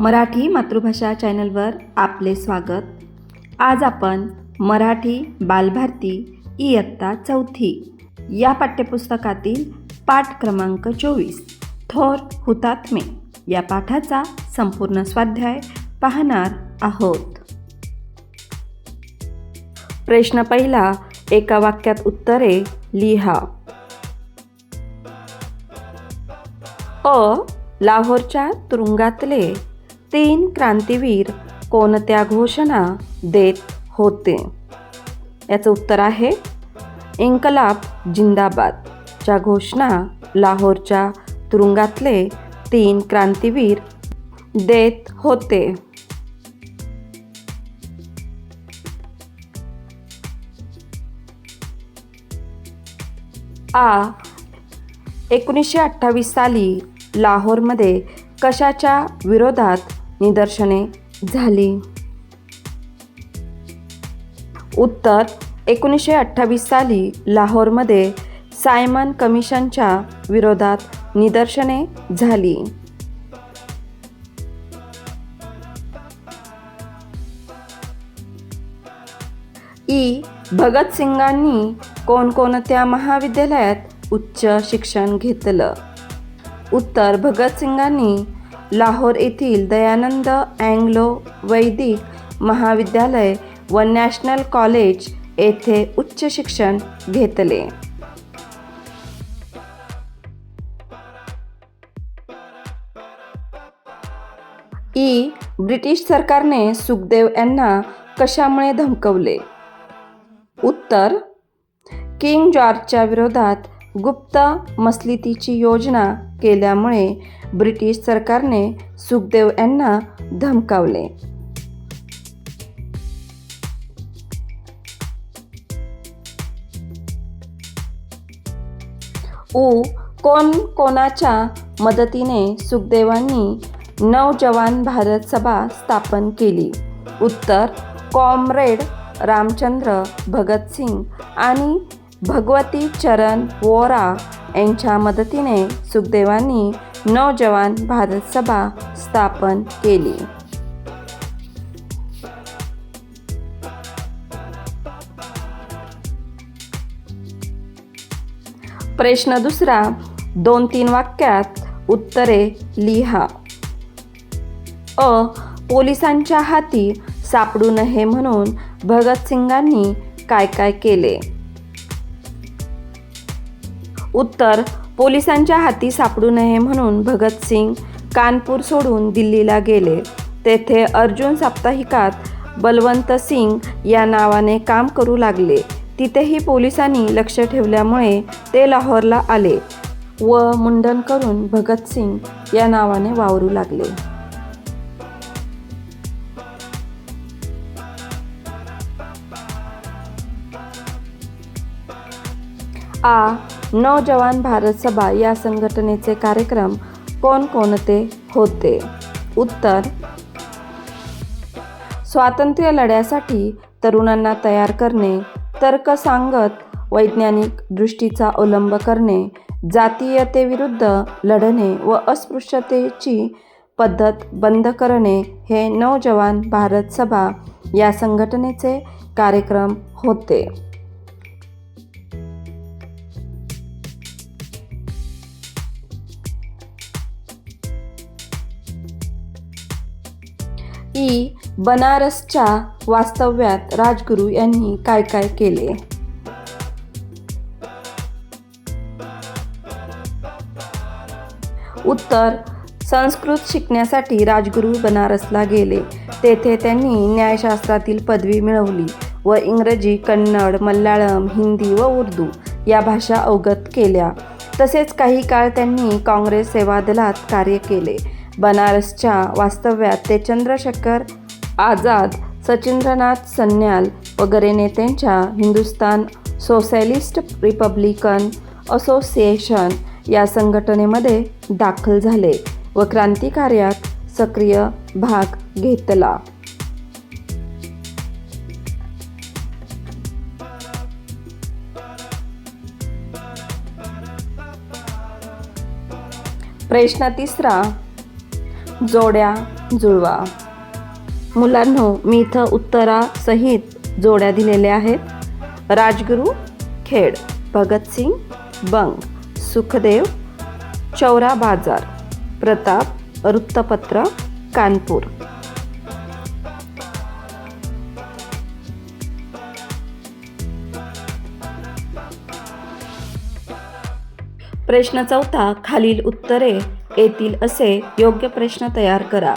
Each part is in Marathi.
मराठी मातृभाषा चॅनलवर आपले स्वागत। आज आपण मराठी बालभारती इयत्ता चौथी या पाठ्यपुस्तकातील पाठ क्रमांक 24 थोर हुतात्मे या पाठाचा संपूर्ण स्वाध्याय पाहणार आहोत। प्रश्न पहिला, एका वाक्यात उत्तरे लिहा। लाहोरच्या तुरुंगातले 3 क्रांतीवीर कोणत्या घोषणा देत होते? याचं उत्तर आहे इन्कलाब जिंदाबाद च्या घोषणा लाहोरच्या तुरुंगातले 3 क्रांतीवीर देत होते। आ 1928 साली लाहोरमध्ये कशाच्या विरोधात निदर्शने झाली? उत्तर 1928 साली लाहोरमध्ये सायमन कमिशनच्या विरोधात निदर्शने झाली। भगतसिंगांनी कोणकोणत्या महाविद्यालयात उच्च शिक्षण घेतलं? उत्तर भगतसिंगांनी लाहोर येथील दयानंद अँग्लो वैदिक महाविद्यालय व नॅशनल कॉलेज येथे उच्च शिक्षण घेतले। ब्रिटिश सरकारने सुखदेव यांना कशामुळे धमकवले? उत्तर किंग जॉर्जच्या विरोधात गुप्त मसलितीची योजना केल्यामुळे ब्रिटिश सरकारने सुखदेव यांना धमकावले। कोणाच्या मदतीने सुखदेवांनी नवजवान भारत सभा स्थापन केली? उत्तर कॉम्रेड रामचंद्र भगतसिंग आणि भगवती चरण वोरा यांच्या मदतीने सुखदेवांनी नवजवान भारत सभा स्थापन केली। प्रश्न दुसरा, 2-3 वाक्यात उत्तरे लिहा। पोलिसांच्या हाती सापडू नये म्हणून भगतसिंगांनी काय काय केले? उत्तर पोलिसांच्या हाती सापडू नये म्हणून भगतसिंग कानपूर सोडून दिल्लीला गेले। तेथे अर्जुन साप्ताहिकात बलवंत सिंग या नावाने काम करू लागले। तिथेही पोलिसांनी लक्ष ठेवल्यामुळे ते लाहोरला आले व मुंडन करून भगतसिंग या नावाने वावरू लागले। नवजवान भारत सभा या संघटनेचे कार्यक्रम कोणकोणते होते? उत्तर स्वातंत्र्य लढ्यासाठी तरुणांना तयार करणे, तर्क सांगत वैज्ञानिक दृष्टीचा अवलंब करणे, जातीयतेविरुद्ध लढणे व अस्पृश्यतेची पद्धत बंद करणे हे नवजवान भारत सभा या संघटनेचे कार्यक्रम होते। बनारसच्या वास्तव्यात राजगुरू यांनी काय काय केले? उत्तर संस्कृत शिकण्यासाठी राजगुरू बनारसला गेले। तेथे त्यांनी न्यायशास्त्रातील पदवी मिळवली व इंग्रजी, कन्नड, मल्याळम, हिंदी व उर्दू या भाषा अवगत केल्या। तसेच काही काळ त्यांनी काँग्रेस सेवा दलात कार्य केले। बनारसच्या वास्तव्यात ते चंद्रशेखर आझाद, सचिंद्रनाथ सन्याल वगैरे नेत्यांच्या हिंदुस्तान सोशलिस्ट रिपब्लिकन असोसिएशन या संघटनेमध्ये दाखल झाले व क्रांतिकार्यात सक्रिय भाग घेतला। प्रश्न तिसरा, जोड्या जुळवा. मुलांनो, मी इथं उत्तरासहित जोड्या दिलेल्या आहेत. राजगुरू खेड, भगतसिंग बंग, सुखदेव चौरा बाजार, प्रताप वृत्तपत्र कानपूर. प्रश्न 4, खालील उत्तरे येतील असे योग्य प्रश्न तयार करा.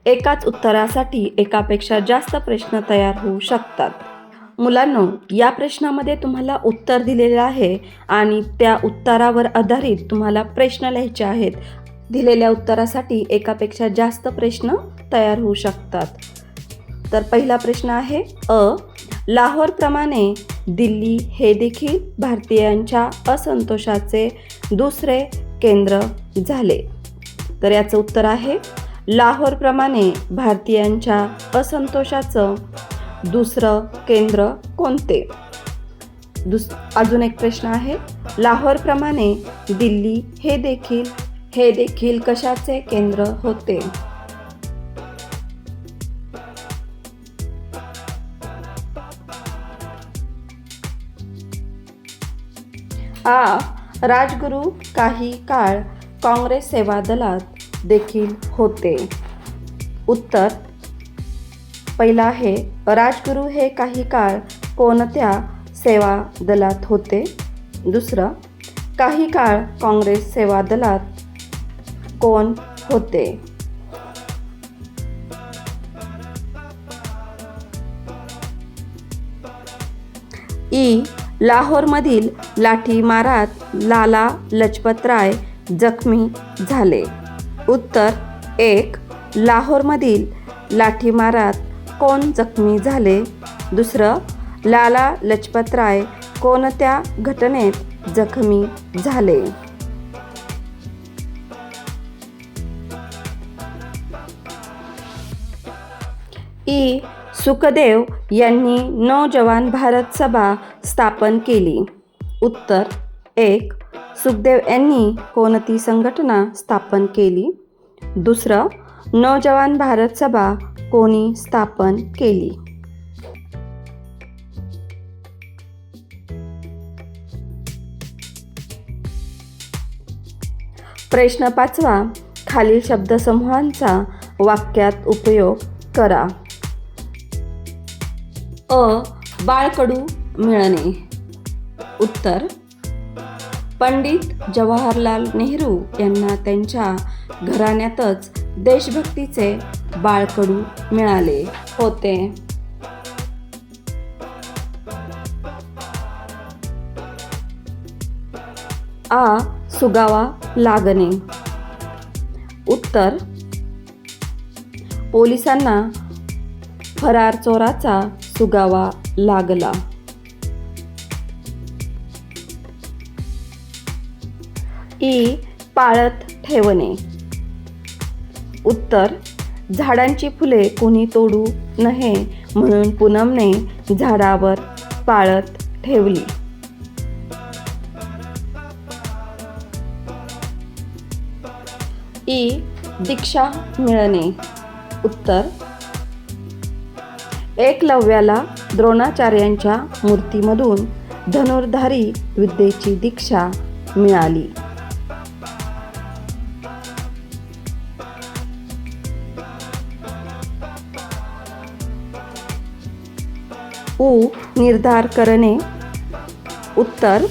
एकाच उत्तरासाठी एकापेक्षा जास्त प्रश्न तयार होऊ शकतात. मुलांनो, या प्रश्नामध्ये तुम्हाला उत्तर दिलेले आहे आणि त्या उत्तरावर आधारित तुम्हाला प्रश्न लिहायचे आहेत. दिलेल्या उत्तरासाठी एकापेक्षा जास्त प्रश्न तयार होऊ शकतात. तर पहिला प्रश्न आहे लाहोरप्रमाणे दिल्ली हे देखील भारतीयांच्या असंतोषाचे दुसरे केंद्र झाले. तर याचं उत्तर आहे लाहोरप्रमाणे भारतीयांच्या असंतोषाचं दुसरं केंद्र कोणते. अजून एक प्रश्न आहे लाहोरप्रमाणे दिल्ली हे देखील कशाचे केंद्र होते. राजगुरू काही काळ काँग्रेस सेवा दलात देखील होते. उत्तर पहिला आहे राजगुरू हे काही काळ कोणत्या सेवा दलात होते. दुसरं, काही काळ काँग्रेस सेवा दलात कोण होते. लाहोरमधील लाठीमारात लाला लजपतराय जखमी झाले. उत्तर 1, लाहोरमधील लाठीमारात कोण जखमी झाले. दुसरं, लाला लजपतराय कोणत्या घटनेत जखमी झाले. सुखदेव यांनी नौजवान भारत सभा स्थापन केली. उत्तर 1, सुखदेव यांनी कोणती संघटना स्थापन केली. दुसरं, नौजवान भारत सभा कोणी स्थापन केली. प्रश्न 5, खालील शब्दसमूहांचा वाक्यात उपयोग करा. बाळकडू मिळणे. उत्तर, पंडित जवाहरलाल नेहरू यांना त्यांच्या घराण्यातच देशभक्तीचे बाळकडू मिळाले होते. सुगावा लागणे. उत्तर, पोलिसांना फरार चोराचा सुगावा लागला. पाळत ठेवणे. उत्तर, झाडांची फुले कोणी तोडू नये म्हणून पूनमने झाडावर पाळत ठेवली. दीक्षा मिळणे. उत्तर, एकलव्याला द्रोणाचार्यांच्या मूर्तीमधून धनुर्धारी विद्येची दीक्षा मिळाली. निर्धार करणे. उत्तर,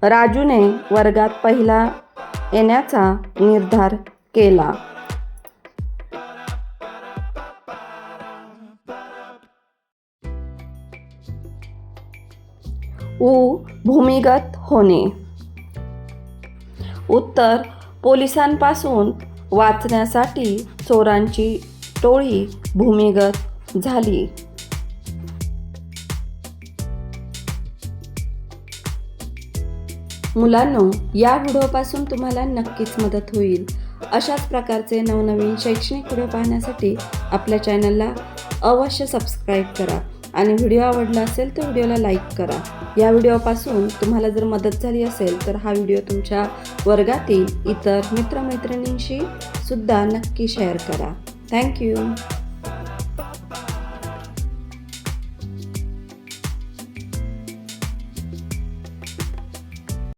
राजूने वर्गात पहिला येण्याचा निर्धार केला. भूमिगत होणे. उत्तर, पोलिसांपासून वाचण्यासाठी चोरांची टोळी भूमिगत झाली. मुलांनो, या व्हिडिओपासून तुम्हाला नक्कीच मदत होईल. अशाच प्रकारचे नवनवीन शैक्षणिक व्हिडिओ पाहण्यासाठी आपल्या चॅनलला अवश्य सबस्क्राईब करा आणि व्हिडिओ आवडला असेल तर व्हिडिओला लाईक करा. या व्हिडिओपासून तुम्हाला जर मदत झाली असेल तर हा व्हिडिओ तुमच्या वर्गातील इतर मित्रमैत्रिणींशी सुद्धा नक्की शेअर करा. थँक्यू.